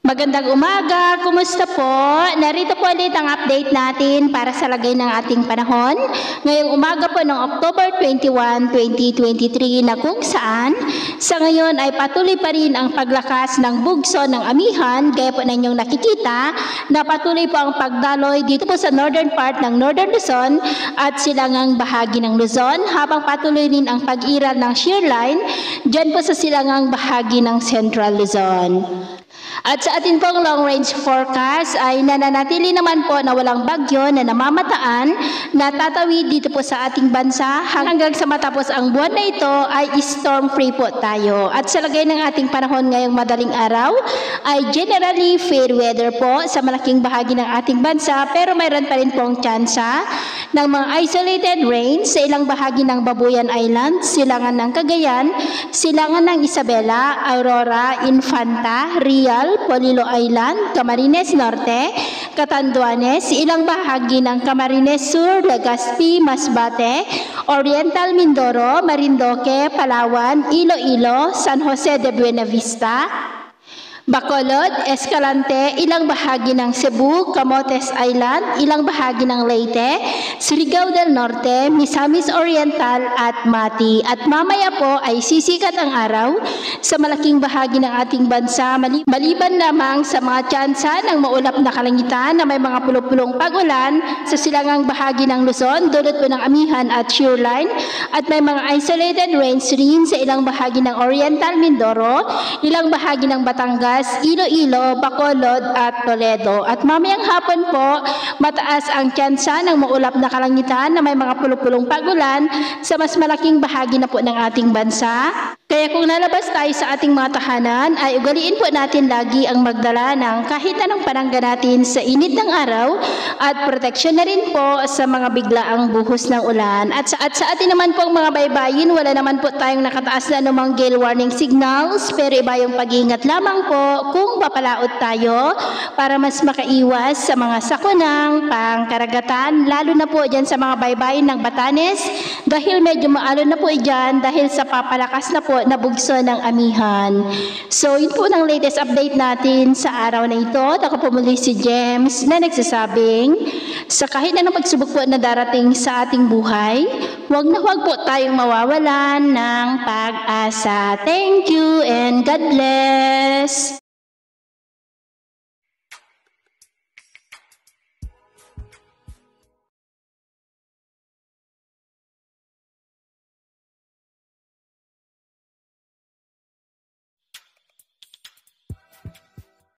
Magandang umaga, kumusta po? Narito po ulit ang update natin para sa lagay ng ating panahon. Ngayong umaga po ng October 21, 2023 na kung saan sa ngayon ay patuloy pa rin ang paglakas ng bugso ng amihan. Gaya po na inyong nakikita na patuloy po ang pagdaloy dito po sa northern part ng Northern Luzon at silangang bahagi ng Luzon habang patuloy rin ang pag-iral ng shear line dyan po sa silangang bahagi ng Central Luzon. At sa atin pong long range forecast ay nananatili naman po na walang bagyo na namamataan na tatawid dito po sa ating bansa hanggang sa matapos ang buwan na ito ay storm free po tayo. At sa lagay ng ating panahon ngayong madaling araw ay generally fair weather po sa malaking bahagi ng ating bansa pero mayroon pa rin pong tsansa ng mga isolated rain sa ilang bahagi ng Babuyan Island, silangan ng Cagayan, silangan ng Isabela, Aurora, Infanta, Real, Polillo Island, Camarines Norte, Catanduanes, ilang bahagi ng Camarines Sur, Legazpi, Masbate, Oriental Mindoro, Marindoque, Palawan, Iloilo, San Jose de Buenavista, Bacolod, Escalante, ilang bahagi ng Cebu, Camotes Island, ilang bahagi ng Leyte, Surigao del Norte, Misamis Oriental at Mati. At mamaya po ay sisikat ang araw sa malaking bahagi ng ating bansa maliban lamang sa mga tsansa ng maulap na kalangitan na may mga pulupulong pag-ulan sa silangang bahagi ng Luzon, dulot po ng amihan at shear line at may mga isolated rains rin sa ilang bahagi ng Oriental Mindoro, ilang bahagi ng Batangas, Iloilo, Bacolod at Toledo. At mamayang hapon po, mataas ang tsansa ng maulap na kalangitan na may mga pulupulong pag-ulan sa mas malaking bahagi na po ng ating bansa. Kaya kung lalabas tayo sa ating mga tahanan, ay ugaliin po natin lagi ang magdala ng kahit anong panangga natin sa init ng araw at proteksyon na rin po sa mga biglaang buhos ng ulan. At sa atin naman po ang mga baybayin, wala naman po tayong nakataas na anumang gale warning signals, pero iba yung pag-iingat lamang po kung papalaot tayo para mas makaiwas sa mga sakunang pangkaragatan, lalo na po dyan sa mga baybayin ng Batanes dahil medyo maalon na po dyan dahil sa papalakas na po na bugso ng amihan. So yun po ang latest update natin sa araw na ito. Ako po muli si James na nagsasabing sa kahit anong pagsubok po na darating sa ating buhay, huwag na huwag po tayong mawawalan ng pag-asa. Thank you and God bless!